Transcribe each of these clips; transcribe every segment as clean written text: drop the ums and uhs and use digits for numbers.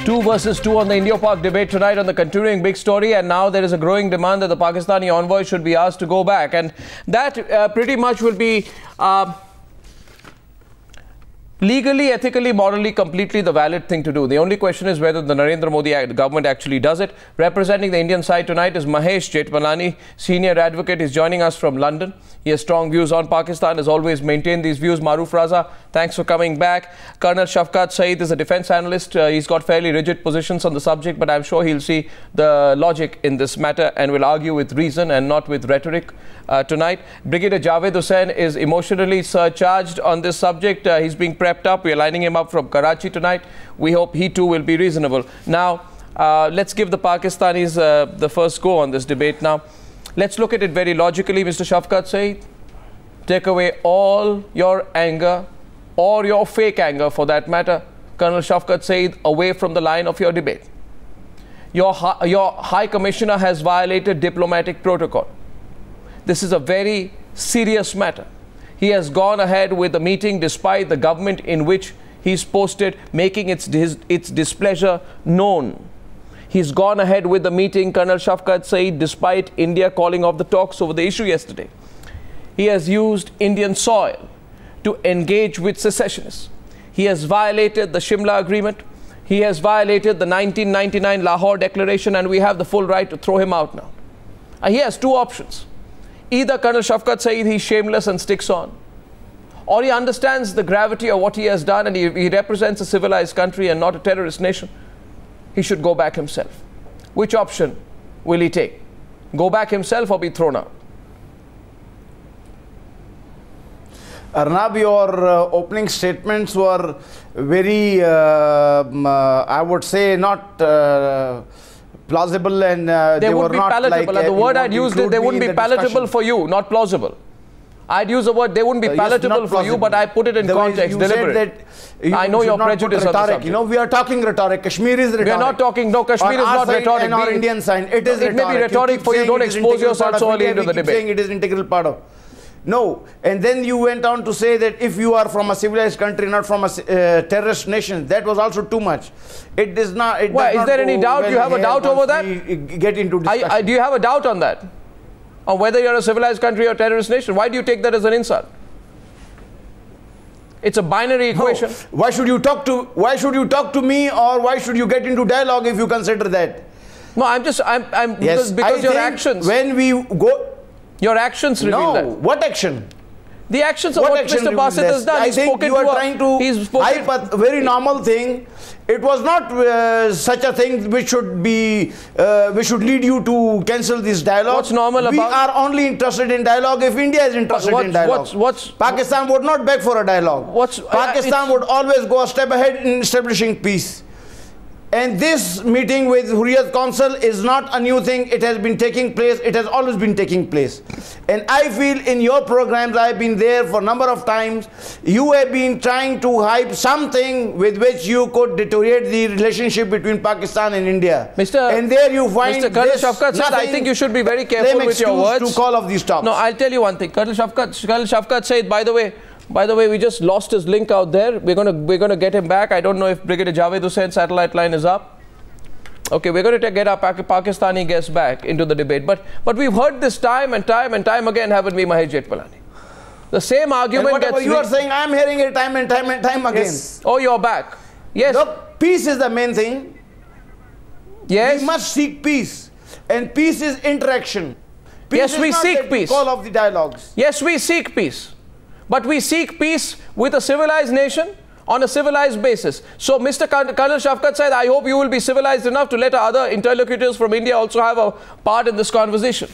2 versus 2 on the Indo-Pak debate tonight on the continuing big story, and now there is a growing demand that the Pakistani envoy should be asked to go back, and that pretty much will be legally, ethically, morally, completely the valid thing to do. The only question is whether the Narendra Modi government actually does it. Representing the Indian side tonight is Mahesh Jetmalani, senior advocate. Is joining us from London. He has strong views on Pakistan, has always maintained these views. Maruf Raza, thanks for coming back. Colonel Shafqat Syed is a defense analyst. He's got fairly rigid positions on the subject, but I'm sure he'll see the logic in this matter and will argue with reason and not with rhetoric tonight. Brigadier Javed Hussain is emotionally surcharged on this subject. He's being prepped up. We're lining him up from Karachi tonight. We hope he too will be reasonable. Now, let's give the Pakistanis the first go on this debate. Now, let's look at it very logically, Mr. Shafqat Syed. Take away all your anger, or your fake anger for that matter, Colonel Shafqat Syed, away from the line of your debate. Your High Commissioner has violated diplomatic protocol. This is a very serious matter. He has gone ahead with the meeting despite the government in which he's posted making its displeasure known. He's gone ahead with the meeting, Colonel Shafqat Syed, despite India calling off the talks over the issue yesterday. He has used Indian soil to engage with secessionists. He has violated the Shimla Agreement. He has violated the 1999 Lahore Declaration, and we have the full right to throw him out now. He has two options. Either Colonel Shafqat Syed, he's shameless and sticks on, or he understands the gravity of what he has done and he represents a civilized country and not a terrorist nation. He should go back himself. Which option will he take? Go back himself or be thrown out? Arnab, your opening statements were very, I would say, not plausible, and they were not palatable. Like, the word I'd used, they wouldn't be palatable for you, not plausible. I'd use the word, they wouldn't be palatable for you, but I put it in context, deliberate. I know your prejudice on the subject. You know, we are talking rhetoric. Kashmir is rhetoric. We are not talking, no, Kashmir is not rhetoric. On our Indian side, it is rhetoric. It may be rhetoric for you, don't expose yourself so early into the debate. Saying it is integral part of. No, and then you went on to say that if you are from a civilized country, not from a terrorist nation, that was also too much. It does not. It Why, is there any doubt? You have a doubt over that? Get into discussion. Do you have a doubt on that? On whether you're a civilized country or a terrorist nation? Why do you take that as an insult? It's a binary equation. No. Why should you talk to me, or why should you get into dialogue if you consider that? No, because your actions. When we go. Your actions reveal that. What action? The actions of what Mr. Basit has done. I think you are trying to hype a very normal thing. It was not such a thing which should be, which should lead you to cancel this dialogue. What's normal about? We are only interested in dialogue if India is interested in dialogue. Pakistan would not beg for a dialogue. Pakistan would always go a step ahead in establishing peace. And this meeting with Hurriyat Council is not a new thing. It has been taking place. It has always been taking place. And I feel in your programs, I've been there for a number of times, you have been trying to hype something with which you could deteriorate the relationship between Pakistan and India. And there you find Mr. Colonel Shafqat Syed, I think you should be very careful with your words. To call off these talks. No, I'll tell you one thing. Colonel Shafqat Syed, by the way, we just lost his link out there. We're gonna get him back. I don't know if Brigadier Javed Hussein's satellite line is up. Okay, we're going to get our Pakistani guests back into the debate. But we've heard this time and time again, haven't we, Mahesh Jetmalani? The same argument gets... You are saying, I'm hearing it time and time again. Yes. Oh, you're back. Yes. Look, peace is the main thing. Yes. We must seek peace. And peace is interaction. Peace yes, we seek peace. Call of the dialogues. Yes, we seek peace. But we seek peace with a civilized nation on a civilized basis. So, Mr. Colonel Shafqat Syed, I hope you will be civilized enough to let other interlocutors from India also have a part in this conversation.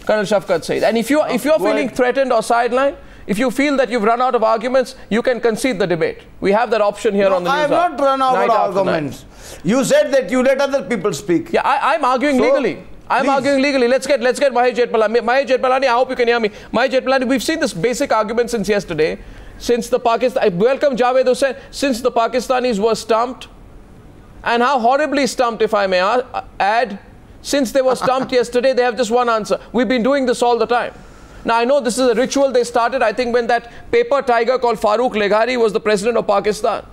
Colonel Shafqat Syed. And if you're feeling threatened or sidelined, if you feel that you've run out of arguments, you can concede the debate. We have that option here on the Newshour. I have not run out of arguments. You said that you let other people speak. Yeah, I'm arguing legally. I'm arguing legally. Let's get Mahesh Jetmalani. Mahesh Jetmalani, I hope you can hear me. Mahesh Jetmalani, we've seen this basic argument since yesterday. Since the I welcome Javed Hussain. Since the Pakistanis were stumped, and how horribly stumped, if I may add, since they were stumped yesterday, they have just one answer. We've been doing this all the time. Now, I know this is a ritual they started, I think, when that paper tiger called Farooq was the president of Pakistan.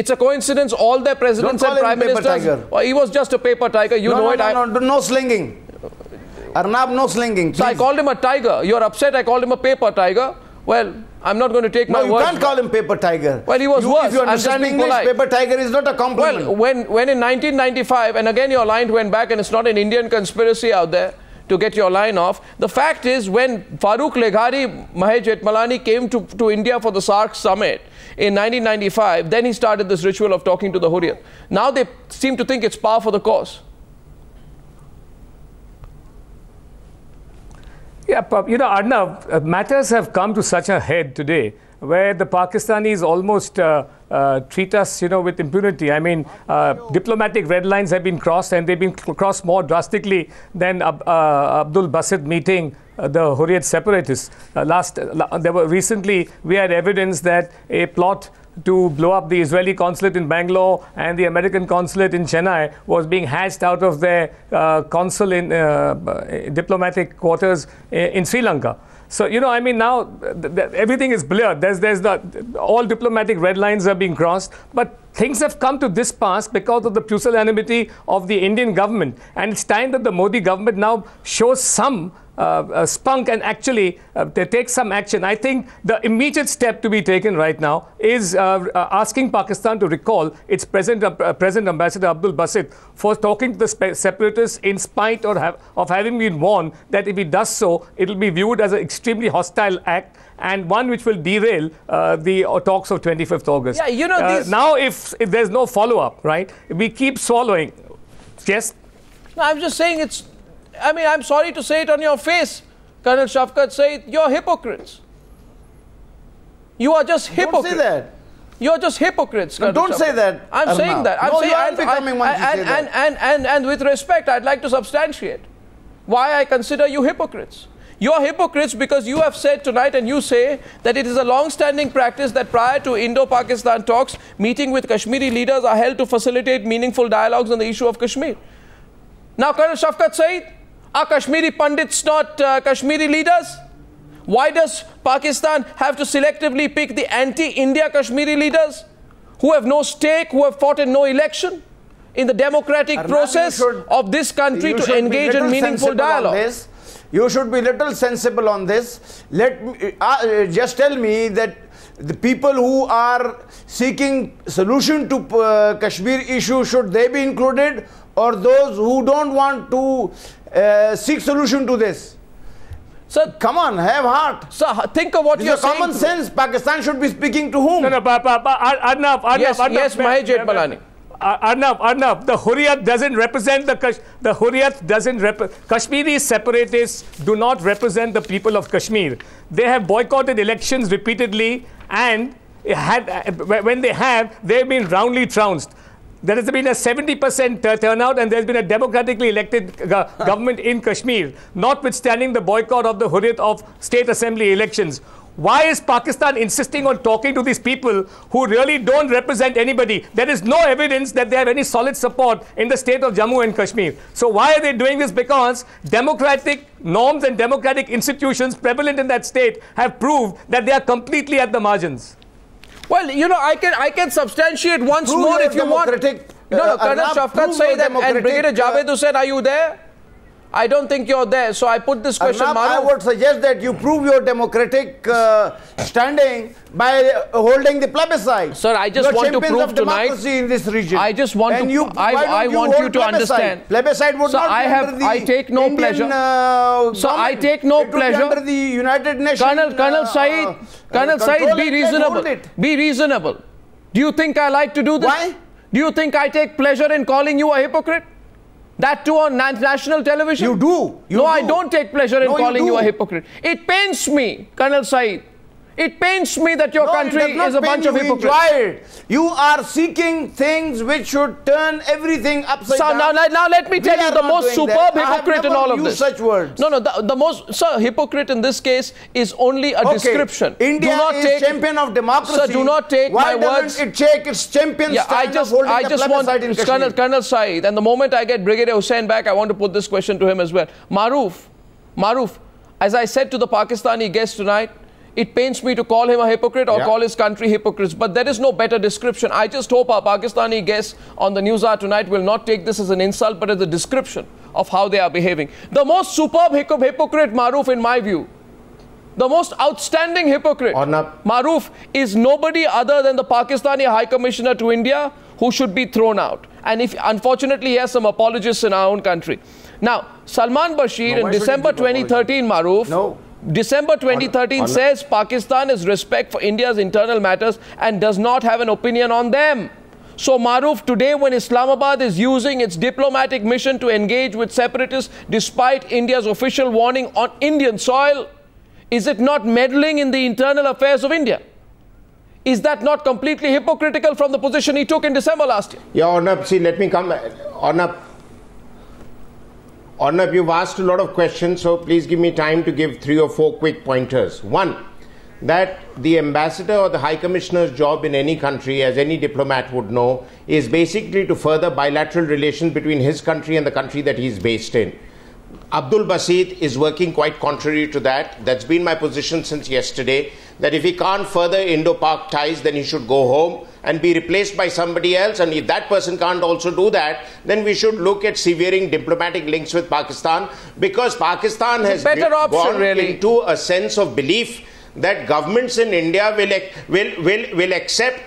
It's a coincidence all their presidents and prime ministers. Well, he was just a paper tiger. You know it. No slinging. Arnab, no slinging. Please. So I called him a tiger. You're upset I called him a paper tiger. Well, I'm not going to take my word. No, you can't call him paper tiger. Well, he was worse. If you understand English, paper tiger is not a compliment. Well, when in 1995, and again your line went back, and it's not an Indian conspiracy out there to get your line off. The fact is, when Farooq Leghari, Mahesh Jethmalani came to India for the SAARC summit in 1995, then he started this ritual of talking to the Hurriyat. Now they seem to think it's par for the course. Yeah, you know, Arnav, matters have come to such a head today where the Pakistanis almost treat us, you know, with impunity. I mean, diplomatic red lines have been crossed, and they've been crossed more drastically than Abdul Basit meeting the Hurriyat separatists. Recently, we had evidence that a plot to blow up the Israeli consulate in Bangalore and the American consulate in Chennai was being hatched out of their consul in diplomatic quarters in Sri Lanka. So, you know, I mean, now everything is blurred. All diplomatic red lines are being crossed, but things have come to this pass because of the pusillanimity of the Indian government. And it's time that the Modi government now shows some spunk and actually they take some action. I think the immediate step to be taken right now is asking Pakistan to recall its present Ambassador Abdul Basit for talking to the separatists in spite of having been warned that if he does so, it will be viewed as an extremely hostile act and one which will derail the talks of 25th August. Yeah, you know, now if there's no follow-up, right, we keep swallowing. Yes? No, I'm just saying it's... I mean, I'm sorry to say it on your face, Colonel Shafkat Syed, you're hypocrites. You are just hypocrites. Don't say that. You're just hypocrites, Colonel Don't Shafkat. say that. I'm saying that. I'm saying, you are becoming one to say that. And with respect, I'd like to substantiate why I consider you hypocrites. You're hypocrites because you have said tonight, and you say that it is a long-standing practice that prior to Indo-Pakistan talks, meeting with Kashmiri leaders are held to facilitate meaningful dialogues on the issue of Kashmir. Now, Colonel Shafkat Syed, are Kashmiri Pandits not Kashmiri leaders? Why does Pakistan have to selectively pick the anti-India Kashmiri leaders who have no stake, who have fought in no election in the democratic process of this country to engage in meaningful dialogue? You should be little sensible on this. Let me, just tell me that the people who are seeking solution to Kashmir issue, should they be included, or those who don't want to seek solution to this? Sir, come on, have heart. Sir, think of what you're saying. Common sense. Pakistan should be speaking to whom? No, Arnab, yes, Mahesh Jethmalani. Arnab, the Hurriyat doesn't represent Kashmiri separatists do not represent the people of Kashmir. They have boycotted elections repeatedly, and when they have, they've been roundly trounced. There has been a 70% turnout, and there's been a democratically elected government in Kashmir, notwithstanding the boycott of the Hurriyat of state assembly elections. Why is Pakistan insisting on talking to these people who really don't represent anybody? There is no evidence that they have any solid support in the state of Jammu and Kashmir. So why are they doing this? Because democratic norms and democratic institutions prevalent in that state have proved that they are completely at the margins. Well, you know, I can substantiate once more if you want. No, Colonel Shafkat Syed and Brigadier Javed Hussain, are you there? I don't think you're there, so I put this question. I would suggest that you prove your democratic standing by holding the plebiscite. Sir, I just want to prove tonight in this region. I just want I want you to understand. Plebiscite would not be under the I take no pleasure. So I take no pleasure. Under the United Nations. Colonel Syed, be reasonable. Be reasonable. Do you think I like to do this? Why? Do you think I take pleasure in calling you a hypocrite? That too on national television? You do. No, I don't take pleasure in calling you a hypocrite. It pains me, Colonel Syed. It pains me that your country is a bunch of hypocrites. You are seeking things which should turn everything upside down. Now let me tell you the most superb hypocrite in all of this. Such words. No, the most, sir, hypocrite in this case is only a description. India is champion of democracy. Sir, do not take my words. Why doesn't it take its champion stand of holding the plebiscite in Kashmir? Colonel Syed, and the moment I get Brigadier Hussain back, I want to put this question to him as well. Maruf, as I said to the Pakistani guest tonight, it pains me to call him a hypocrite or call his country hypocrites, but there is no better description. I just hope our Pakistani guests on the Newshour tonight will not take this as an insult, but as a description of how they are behaving. The most superb hypocrite, Maroof, in my view, the most outstanding hypocrite, Maroof, is nobody other than the Pakistani High Commissioner to India, who should be thrown out. And if, unfortunately, he has some apologists in our own country. Now, Salman Bashir in December 2013, Maroof, December 2013 says Pakistan has respect for India's internal matters and does not have an opinion on them. So, Maroof, today when Islamabad is using its diplomatic mission to engage with separatists despite India's official warning on Indian soil, is it not meddling in the internal affairs of India? Is that not completely hypocritical from the position he took in December last year? Yeah, Arnab, see, let me come. Arnab, you've asked a lot of questions, so please give me time to give 3 or 4 quick pointers. One, that the ambassador or the High Commissioner's job in any country, as any diplomat would know, is basically to further bilateral relations between his country and the country that he's based in. Abdul Basit is working quite contrary to that. That's been my position since yesterday, that if he can't further Indo-Pak ties, then he should go home and be replaced by somebody else. And if that person can't also do that, then we should look at severing diplomatic links with Pakistan, because Pakistan has gone into a sense of belief that governments in India will accept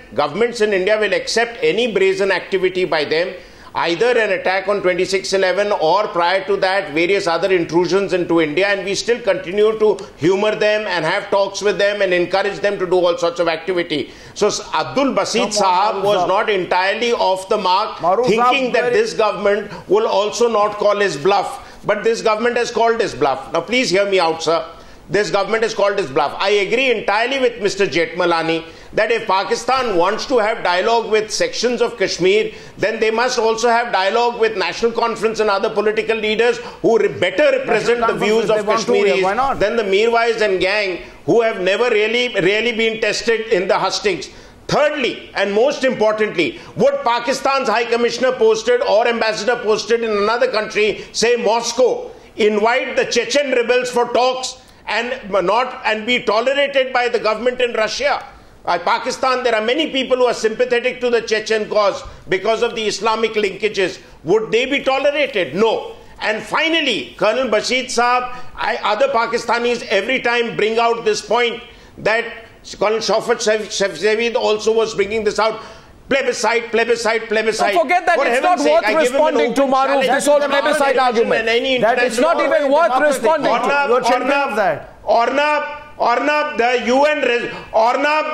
any brazen activity by them, either an attack on 26/11 or prior to that various other intrusions into India, and we still continue to humor them and have talks with them and encourage them to do all sorts of activity. So Abdul Basit Sahab was not entirely off the mark, thinking that this government will also not call his bluff. But this government has called his bluff. Now please hear me out, sir. This government has called his bluff. I agree entirely with Mr. Jetmalani that if Pakistan wants to have dialogue with sections of Kashmir, then they must also have dialogue with National Conference and other political leaders who better represent the views of Kashmiris than the Mirwaiz and gang, who have never really been tested in the hustings. Thirdly, and most importantly, what Pakistan's High Commissioner posted or Ambassador posted in another country, say Moscow, invite the Chechen rebels for talks and be tolerated by the government in Russia. Pakistan, there are many people who are sympathetic to the Chechen cause because of the Islamic linkages. Would they be tolerated? No. And finally, Colonel Basit Saab, other Pakistanis every time bring out this point that Colonel Shafzavid also was bringing this out. Plebiscite. Don't forget that it's not worth responding to, Maroof, this whole plebiscite argument. It's not even worth responding to. Ornab,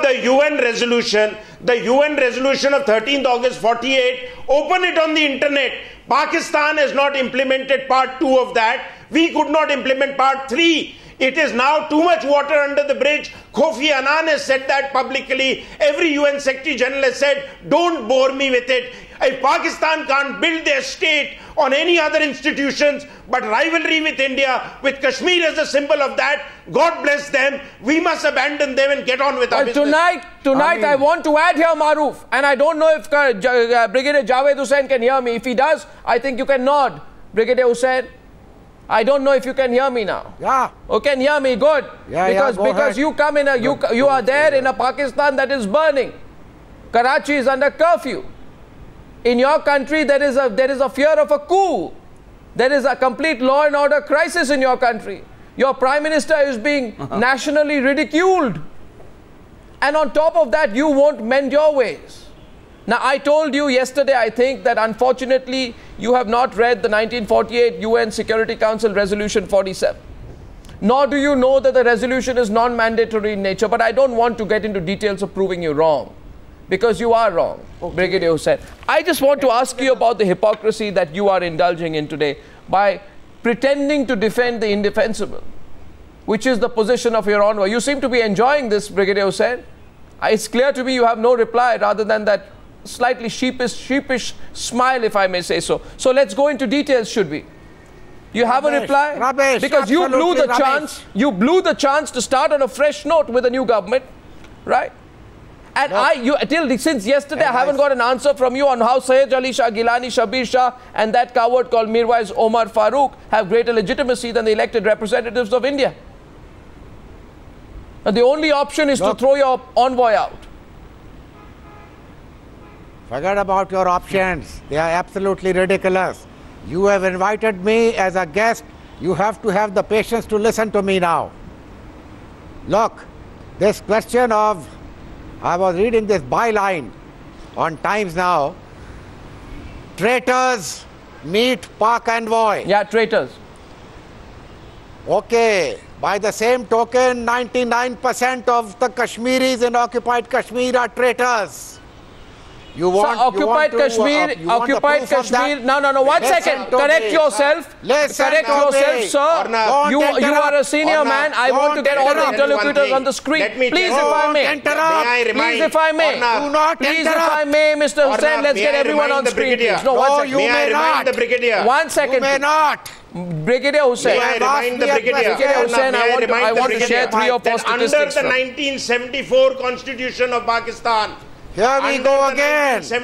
the UN resolution of 13th August 48, open it on the internet. Pakistan has not implemented part 2 of that. We could not implement part 3. It is now too much water under the bridge. Kofi Annan has said that publicly. Every UN Secretary General has said, don't bore me with it. If Pakistan can't build their state on any other institutions but rivalry with India, with Kashmir as a symbol of that, God bless them. We must abandon them and get on with our business. Tonight I want to add here, Maroof, and I don't know if Brigadier Javed Hussain can hear me. If he does, I think you can nod. Brigadier Hussain, I don't know if you can hear me now. Yeah. Oh, can hear me? Good. Because you come in you are there in a Pakistan that is burning. Karachi is under curfew. In your country, there is a fear of a coup. There is a complete law and order crisis in your country. Your Prime Minister is being nationally ridiculed. And on top of that, you won't mend your ways. Now, I told you yesterday, I think, that unfortunately, you have not read the 1948 UN Security Council Resolution 47. Nor do you know that the resolution is non-mandatory in nature. But I don't want to get into details of proving you wrong, because you are wrong, Brigadier Hussain. I just want to ask you about the hypocrisy that you are indulging in today by pretending to defend the indefensible, which is the position of your envoy. You seem to be enjoying this, Brigadier Hussain. It's clear to me you have no reply rather than that slightly sheepish smile, if I may say so. So let's go into details, should we? You have a reply? Rubbish, because you blew the chance. You blew the chance to start on a fresh note with a new government, right? And since yesterday, I haven't got an answer from you on how Syed Ali Shah, Geelani, Shabir Shah, and that coward called Mirwaiz, Umer, Farooq have greater legitimacy than the elected representatives of India. The only option is to throw your envoy out. Forget about your options. They are absolutely ridiculous. You have invited me as a guest. You have to have the patience to listen to me now. Look, this question of, I was reading this byline on Times Now. Traitors meet Pak envoy. Yeah, traitors. Okay. By the same token, 99% of the Kashmiris in occupied Kashmir are traitors. You want, occupied Kashmir, occupied Kashmir. No, one second. Correct yourself. Correct yourself, sir. You are a senior man. I want to get all the interlocutors on the screen. Please, if I may. Please, if I may. Please, if I may, Mr. Hussain, let's get everyone on screen, please. No, 1 second. May I remind the Brigadier? 1 second. You may not. Brigadier Hussain. May I remind the Brigadier? Hussain, I want to share 3 or 4 statistics. Under the 1974 Constitution of Pakistan. Here we go again. Here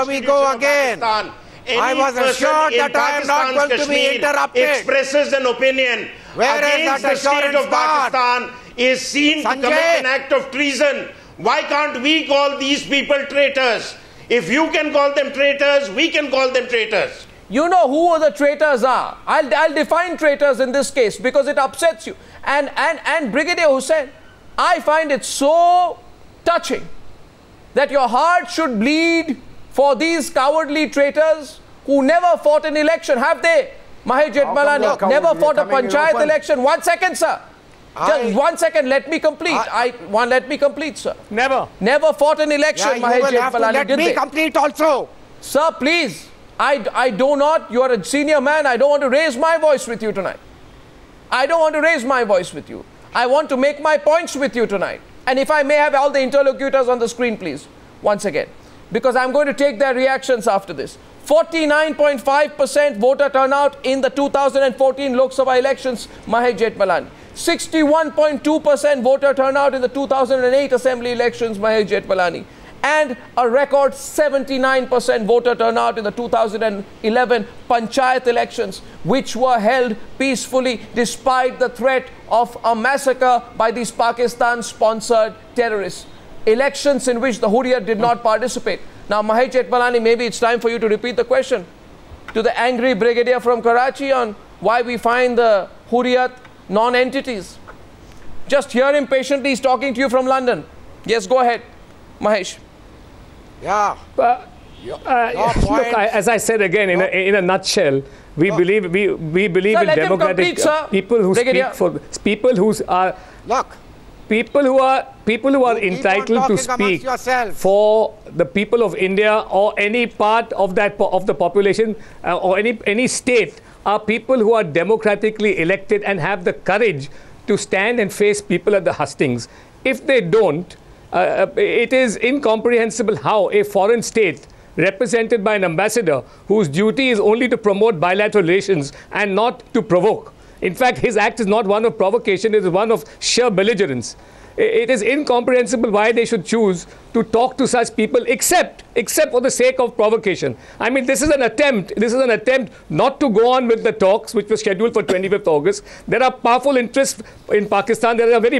we go again. I was assured that I am not going to be interrupted. Expresses an opinion against the state of Pakistan is seen to commit an act of treason. Why can't we call these people traitors? If you can call them traitors, we can call them traitors. You know who the traitors are. I'll define traitors in this case because it upsets you. And Brigadier Hussain, I find it so touching that your heart should bleed for these cowardly traitors who never fought an election, have they? Mahesh Jethmalani never fought a panchayat election. 1 second, sir. Just 1 second, let me complete. Let me complete, sir. Never fought an election, Mahesh Jethmalani, let me complete also. Sir, please. I do not, you are a senior man, I don't want to raise my voice with you tonight. I don't want to raise my voice with you. I want to make my points with you tonight. And if I may have all the interlocutors on the screen, please, once again, because I'm going to take their reactions after this. 49.5% voter turnout in the 2014 Lok Sabha elections, Mahesh Jethmalani. 61.2% voter turnout in the 2008 Assembly elections, Mahesh Jethmalani. And a record 79% voter turnout in the 2011 Panchayat elections, which were held peacefully despite the threat of a massacre by these Pakistan-sponsored terrorists. Elections in which the Hurriyat did not participate. Now, Mahesh Jethmalani, maybe it's time for you to repeat the question to the angry brigadier from Karachi on why we find the Hurriyat non-entities. Just hear him patiently. He's talking to you from London. Yes, go ahead, Mahesh. Yeah. Look, as I said again, in a nutshell, we believe in democratic people who speak for people who are people who are entitled to speak for the people of India or any part of the population or any state are people who are democratically elected and have the courage to stand and face people at the hustings. If they don't, it is incomprehensible how a foreign state represented by an ambassador whose duty is only to promote bilateral relations and not to provoke. In fact, his act is not one of provocation, it is one of sheer belligerence. It is incomprehensible why they should choose to talk to such people except for the sake of provocation. I mean, this is an attempt not to go on with the talks which were scheduled for 25th August. There are powerful interests in Pakistan. There's a very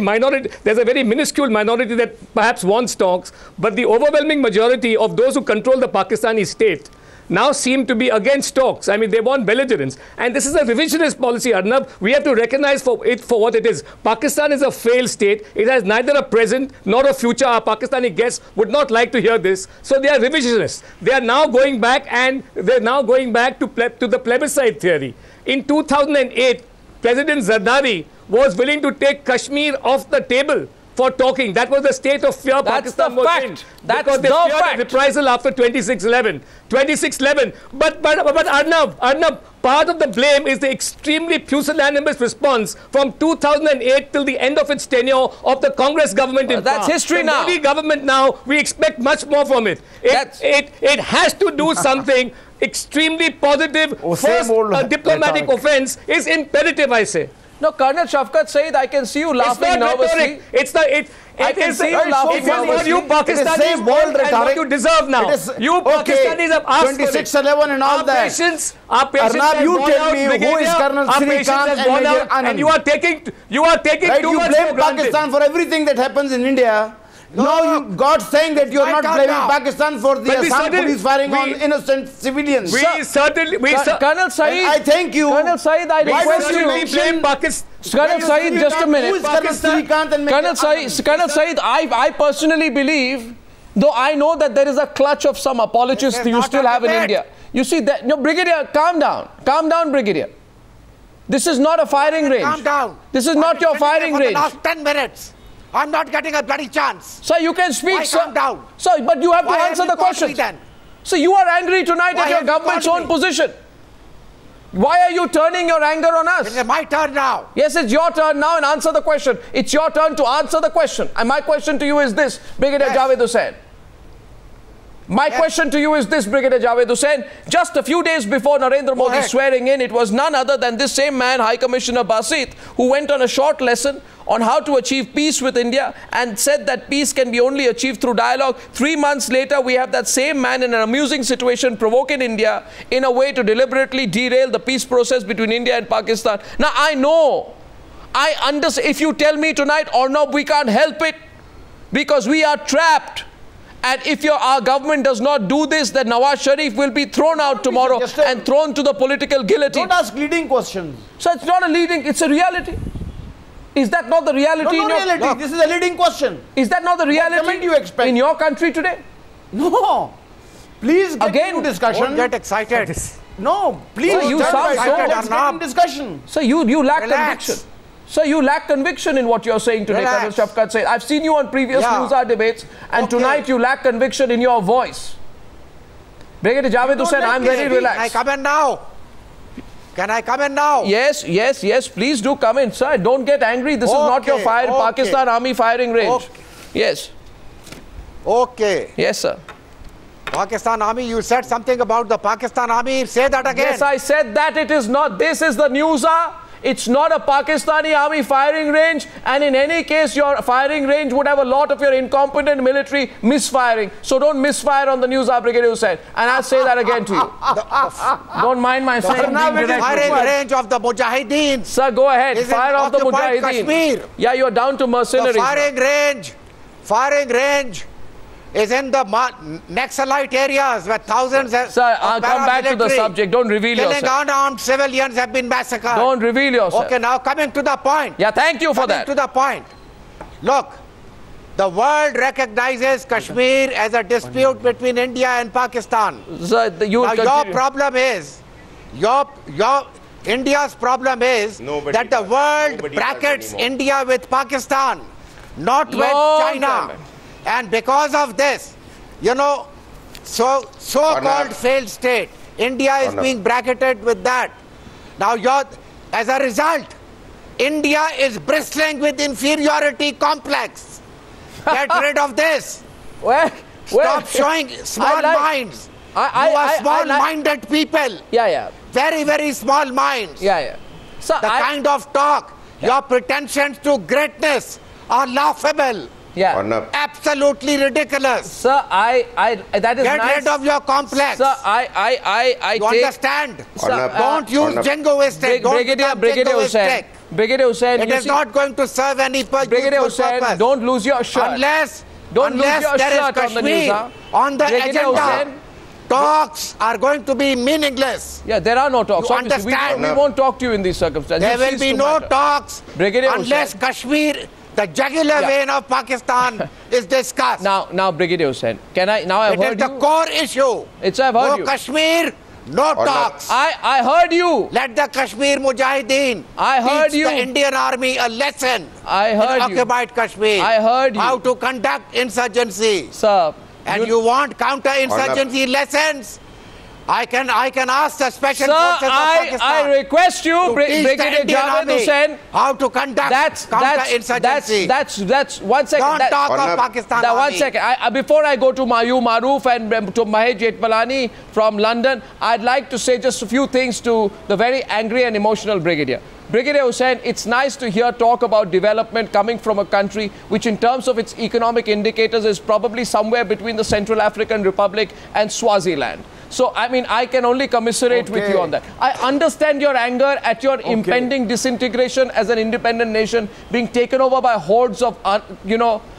minuscule minority that perhaps wants talks, but the overwhelming majority of those who control the Pakistani state now seem to be against talks. I mean, they want belligerence. And this is a revisionist policy, Arnab. We have to recognize it for what it is. Pakistan is a failed state. It has neither a present nor a future. Our Pakistani guests would not like to hear this. So they are revisionists. They are now going back to the plebiscite theory. In 2008, President Zardari was willing to take Kashmir off the table for talking. That was the state of fear Pakistan was in. Because they feared reprisal after 2611. But Arnab, part of the blame is the extremely pusillanimous response from 2008 till the end of its tenure of the Congress government in That's history now. The Modi government now, we expect much more from it. It has to do something extremely positive. First, a diplomatic offense is imperative, I say. No, Colonel Shafkat Syed, I can see you laughing nervously. I can see you laughing. You Pakistanis want and what you deserve now. You Pakistanis have asked for it. 2611 and all that. Our patience Arnab, you tell me who is Colonel Srikanth and Major Anand. And you are taking right, you too much blame for granted. Pakistan for everything that happens in India. No, now you got saying that you are not blaming Pakistan for the Assam police firing on innocent civilians. Colonel Syed, I thank you. Colonel Syed, I request you. Blame Pakistan. Colonel Syed, just a minute. Who is Colonel Srikanth and Colonel Syed, I personally believe, though I know that there is a clutch of some apologists you still have in India. You see that, no, Brigadier, calm down. Calm down, Brigadier. This is not a firing range. Calm down. This is not your firing range. For the last 10 minutes. I'm not getting a bloody chance. Sir, you can speak, sir. Calm down. Sir, but you have to answer the question. So you are angry tonight at your government's own position. Why are you turning your anger on us? It's my turn now. Yes, it's your turn now, and answer the question. It's your turn to answer the question. And my question to you is this, Brigadier Javed Hussain. My question to you is this, Brigadier Javed Hussain. Just a few days before Narendra Modi swearing in, it was none other than this same man, High Commissioner Basit, who went on a short lesson on how to achieve peace with India and said that peace can be only achieved through dialogue. 3 months later, we have that same man in an amusing situation provoking India in a way to deliberately derail the peace process between India and Pakistan. Now, I know, I understand. If you tell me tonight, or no, we can't help it because we are trapped. And if our government does not do this, then Nawaz Sharif will be thrown out tomorrow and thrown to the political guillotine. Don't ask leading questions. So it's not a leading, it's a reality. Is that not the reality? No, reality. No. This is a leading question. Is that not the reality what you expect? In your country today? No. Please get into discussion. Don't get excited. No, please. So you sound let's get in discussion. So you lack conviction. So you lack conviction in what you're saying today, Colonel Shafkat Syed. I've seen you on previous Newshour debates, and tonight you lack conviction in your voice. Brigadier Javed Hussain, I'm very relaxed. Can I come in now? Can I come in now? Yes, please do come in, sir. Don't get angry. This is not your Pakistan Army firing range. Yes. Okay. Yes, sir. Pakistan Army, you said something about the Pakistan Army. Say that again. Yes, I said that. It is not. This is the Newshour. It's not a Pakistani Army firing range, and in any case, your firing range would have a lot of your incompetent military misfiring. So don't misfire on the Newshour, Brigadier Hussain. And I'll say that again to you. Don't mind my saying. The firing range of the Mujahideen. Sir, go ahead. Fire off the Mujahideen. Kashmir. Yeah, you're down to mercenaries. The firing range is in the Naxalite areas where thousands of Sir, I'll come back to the subject. Don't reveal yourself. Killing unarmed civilians have been massacred. Don't reveal yourself. Okay, now coming to the point. Yeah, thank you for that. Coming to the point. Look, the world recognizes Kashmir as a dispute between India and Pakistan. Sir, your problem is, India's problem is that the world brackets India with Pakistan, not with China. And because of this, you know, so-called failed state, India is being bracketed with that. Now, as a result, India is bristling with inferiority complex. Get rid of this. Stop showing small minds. You are small-minded people. Very, very small minds. So the kind of talk, your pretensions to greatness are laughable. Absolutely ridiculous. Sir, that is Get rid of your complex. Sir, I you understand? Sir, don't use jingoistic. Brigadier Hussain. Brigadier Hussain. It is not going to serve any purpose. Brigadier Hussain, don't lose your shirt. Unless there is Kashmir on the agenda. Talks are going to be meaningless. Yeah, there are no talks. You understand? We won't talk to you in these circumstances. There will be no talks unless Kashmir, the jugular vein of Pakistan, is discussed. Now, Brigadier Hussain, can I? Now I've heard you. It is the core issue. I've heard you. No Kashmir, no talks. I heard you. Let the Kashmir Mujahideen teach the Indian Army a lesson. I heard in occupied Kashmir. I heard you. How to conduct insurgency. Sir. And you want counter-insurgency lessons? I can ask the special forces of Pakistan. I request you, Brigadier Javed Hussain, how to conduct counter-insurgency. That's 1 second. Don't talk of Pakistan. Now, 1 second. Before I go to Mayu Maroof and to Mahesh Jetmalani from London, I'd like to say just a few things to the very angry and emotional Brigadier. Brigadier Hussain, it's nice to hear talk about development coming from a country which in terms of its economic indicators is probably somewhere between the Central African Republic and Swaziland. So, I mean, I can only commiserate with you on that. I understand your anger at your impending disintegration as an independent nation being taken over by hordes of,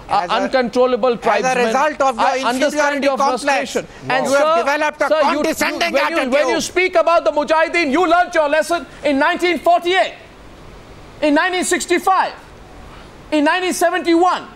uncontrollable tribesmen. As a result of your inferiority complex, and you have developed a condescending attitude. When you speak about the Mujahideen, you learnt your lesson in 1948, in 1965, in 1971.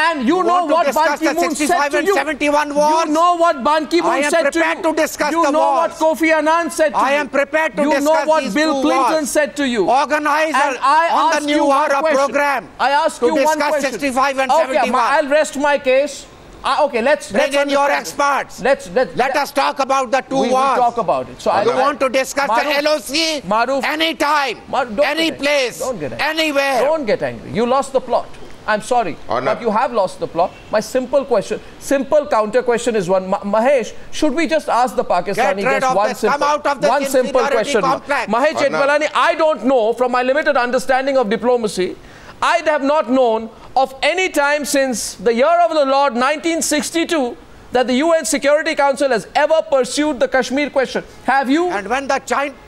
And you know what Ban Ki-moon said to you. You know what Ban Ki-moon said to you. You know what Kofi Annan said to you. I am prepared to discuss. You know what Bill Clinton said to you. Organize on the Newshour program. I ask you one question. 65 and 71. Okay, I'll rest my case. Okay, let's bring in your experts. Let us talk about the two wars. We will talk about it. So I want to discuss the LOC anytime, any place, anywhere. Don't get angry. You lost the plot. I'm sorry, but you have lost the plot. My simple question, simple counter question is one. Mahesh, should we just ask the Pakistani just one simple question? Mahesh Jetmalani, I don't know, from my limited understanding of diplomacy, I'd have not known of any time since the year of the Lord 1962 that the UN Security Council has ever pursued the Kashmir question. Have you? And when the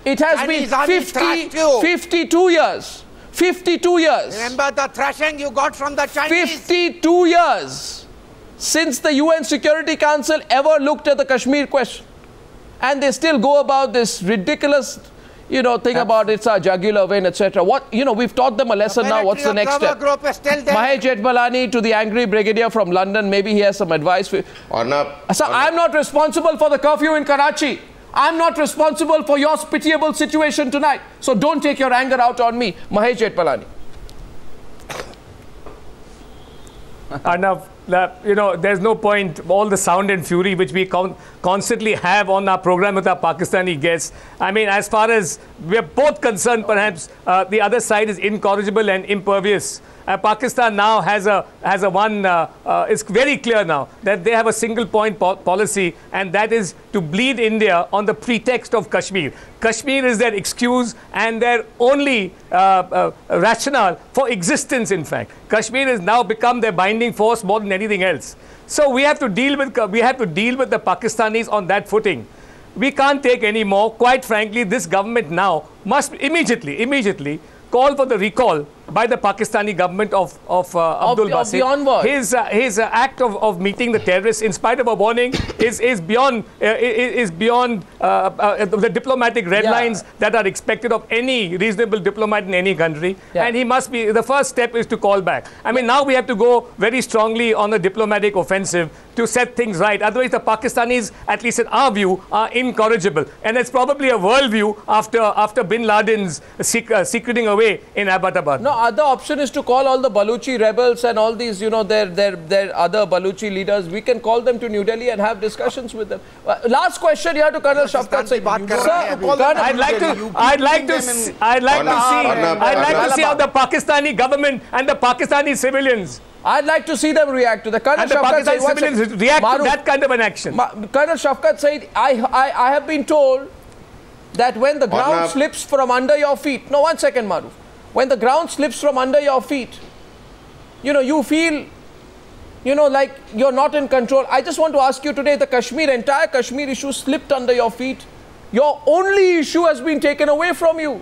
it has been 52 years. 52 years. Remember the thrashing you got from the Chinese? 52 years since the UN Security Council ever looked at the Kashmir question. And they still go about this ridiculous, thing about it's a jugular vein, etc. We've taught them a lesson now. What's the next step? Mahesh Jetmalani to the angry brigadier from London. Maybe he has some advice for you. Sir, I'm not responsible for the curfew in Karachi. I'm not responsible for your pitiable situation tonight. So don't take your anger out on me. Mahesh Jetmalani. Enough. There's no point, all the sound and fury which we constantly have on our program with our Pakistani guests. I mean, as far as we're both concerned, perhaps the other side is incorrigible and impervious. Pakistan now has it's very clear now that they have a single point policy, and that is to bleed India on the pretext of Kashmir. Kashmir is their excuse and their only rationale for existence, in fact. Kashmir has now become their binding force more than anything else. So we have to deal with the Pakistanis on that footing. We can't take any more. Quite frankly, this government now must immediately call for the recall by the Pakistani government of Abdul Basit. His act of meeting the terrorists, in spite of a warning, is beyond the diplomatic red lines that are expected of any reasonable diplomat in any country. Yeah. And he must be, the first step is to call back. I mean, now we have to go very strongly on the diplomatic offensive to set things right. Otherwise, the Pakistanis, at least in our view, are incorrigible. And it's probably a world view after bin Laden's secreting away in Abbottabad. No, other option is to call all the Baluchi rebels and all these, their other Baluchi leaders. We can call them to New Delhi and have discussions with them. Last question here to Colonel Shafkat Syed. I'd like to see how the Pakistani government and the Pakistani civilians. I'd like to see them react to the Colonel Shafkat Syed. Civilians react to that kind of an action. Colonel Shafkat Syed, I have been told that when the ground slips from under your feet. No, 1 second, Maruf. When the ground slips from under your feet, you feel, like you're not in control. I just want to ask you today, the entire Kashmir issue slipped under your feet. Your only issue has been taken away from you.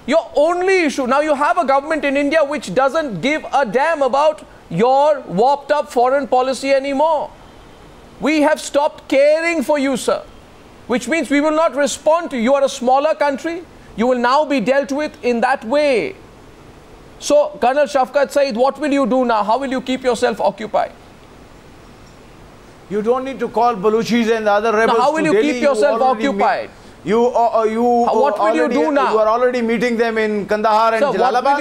Your only issue. Now you have a government in India which doesn't give a damn about your warped up foreign policy anymore. We have stopped caring for you, sir. Which means we will not respond to you. You are a smaller country. You will now be dealt with in that way. So, Colonel Shafkat Syed, what will you do now? How will you keep yourself occupied? You don't need to call Baluchis and the other rebels. Now, how will you keep yourself occupied? What will you do now? You are already meeting them in Kandahar and Jalalabad.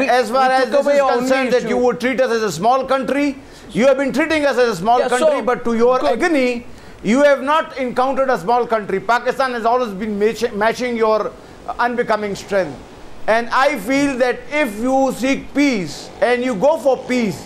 As far as this is concerned, that you would treat us as a small country, you have been treating us as a small country, but to your agony, You have not encountered a small country. Pakistan has always been matching your unbecoming strength. And I feel that if you seek peace and you go for peace,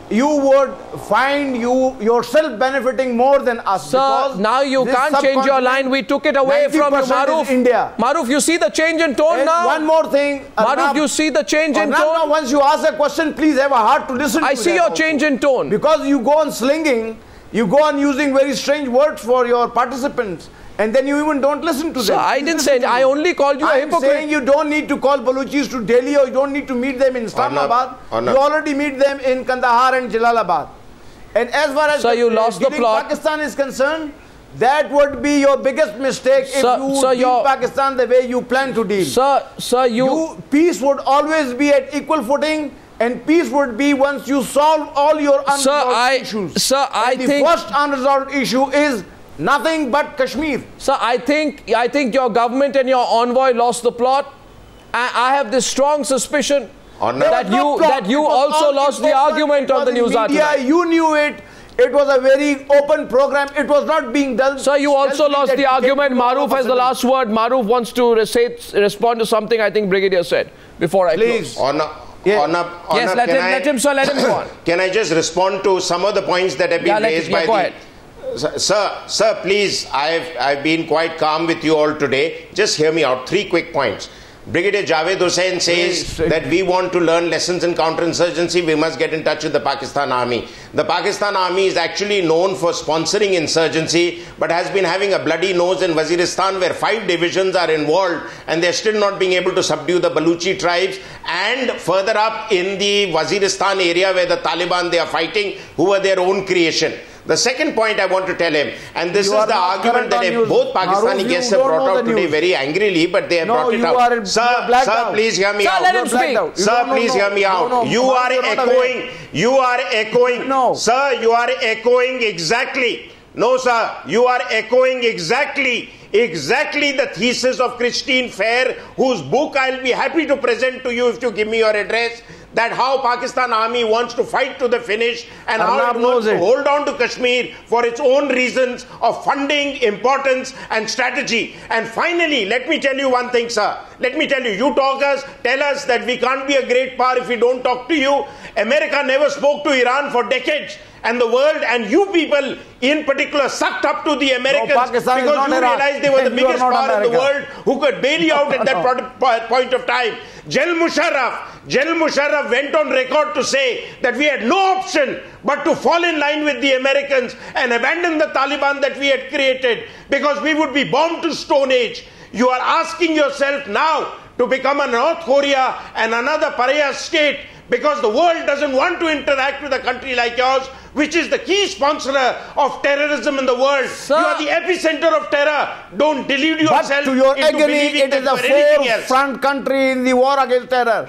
you would find yourself benefiting more than us. Sir, now you can't change your line. We took it away from you, Maruf. India. Maruf, you see the change in tone and now? One more thing. Maruf, you see the change in tone? Now, once you ask a question, please have a heart to listen to I see your change in tone. Because you go on slinging, you go on using very strange words for your participants. And then you even don't listen to them. I didn't say, I only called you a hypocrite. I'm saying you don't need to call Baluchis to Delhi, or you don't need to meet them in Islamabad. You already meet them in Kandahar and Jalalabad. And as far as you lost the plot. Pakistan is concerned, that would be your biggest mistake if you deal Pakistan the way you plan to deal. Sir, peace would always be at equal footing. And peace would be once you solve all your unresolved issues. Sir, I think the first unresolved issue is nothing but Kashmir. Sir, I think your government and your envoy lost the plot. I have this strong suspicion that you also lost the argument on the Newshour tonight. You knew it. It was a very open program. It was not being done. Sir, you also lost the argument. Maruf has the last word. Maruf wants to respond to something I think Brigadier said before I close. Yes, let him go on. Can I just respond to some of the points that have been raised by the... Sir, please, I've been quite calm with you all today. Just hear me out. 3 quick points. Brigadier Javed Hussain says that we want to learn lessons in counterinsurgency. We must get in touch with the Pakistan Army. The Pakistan Army is actually known for sponsoring insurgency, but has been having a bloody nose in Waziristan, where 5 divisions are involved, and they're still not being able to subdue the Baluchi tribes. And further up in the Waziristan area, where the Taliban, they are fighting, who are their own creation. The second point I want to tell him, and this is the argument that both Pakistani guests have brought out today very angrily, but they have brought it out. Sir, please hear me out. Let him speak. Sir, please hear me out. You are echoing. No. Sir, you are echoing exactly. No, sir, you are echoing exactly the thesis of Christine Fair, whose book I'll be happy to present to you if you give me your address. That how Pakistan Army wants to fight to the finish and how it wants to hold on to Kashmir for its own reasons of funding, importance and strategy. And finally, let me tell you one thing, sir. Let me tell you, tell us that we can't be a great power if we don't talk to you. America never spoke to Iran for decades. And the world and you people in particular sucked up to the Americans because you realized they were the biggest power in the world who could bail you out at that point of time. General Musharraf went on record to say that we had no option but to fall in line with the Americans and abandon the Taliban that we had created because we would be bombed to Stone Age. You are asking yourself now to become a North Korea and another pariah state because the world doesn't want to interact with a country like yours, which is the key sponsor of terrorism in the world. Sir, you are the epicenter of terror. Don't delude yourself but to your into believing it is the forefront country in the war against terror.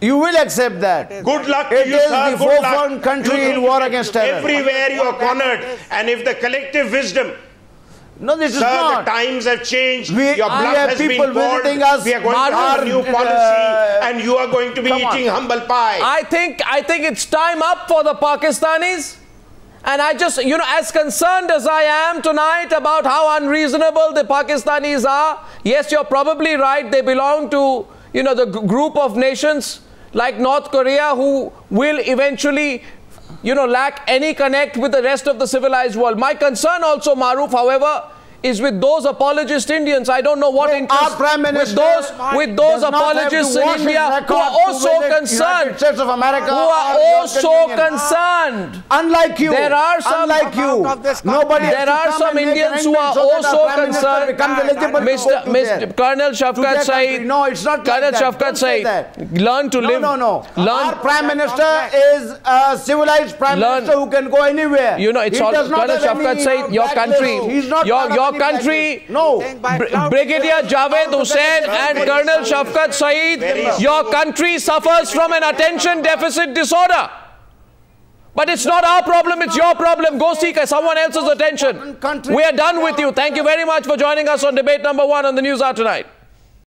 You will accept that. Good luck to you, sir. It is the forefront country in war against terror. Everywhere you are cornered. And if the collective wisdom... No, this is Sir, not. the times have changed. Your bluff has been called. Us. We are going to have a new policy, and you are going to be eating humble pie. I think it's time up for the Pakistanis. And I just, as concerned as I am tonight about how unreasonable the Pakistanis are, yes, you're probably right. They belong to, the group of nations like North Korea who will eventually lack any connect with the rest of the civilized world. My concern also, Maruf, however, is with those apologist Indians. I don't know what interest with those apologists in India who are also concerned. Unlike you, there are some. There are some Indians who are also concerned. Mr. Colonel Shafqat Syed. No, it's not. Colonel Shafqat Syed. Learn to live. No. Our Prime Minister is a civilized Prime Minister who can go anywhere. It's all. Colonel Shafqat Syed, your country. Your country, Brigadier Javed Hussain and Colonel Shafqat Syed, your country suffers from an attention deficit disorder. But it's not our problem, it's your problem. Go seek someone else's attention. We are done with you. Thank you very much for joining us on debate number 1 on the Newshour tonight.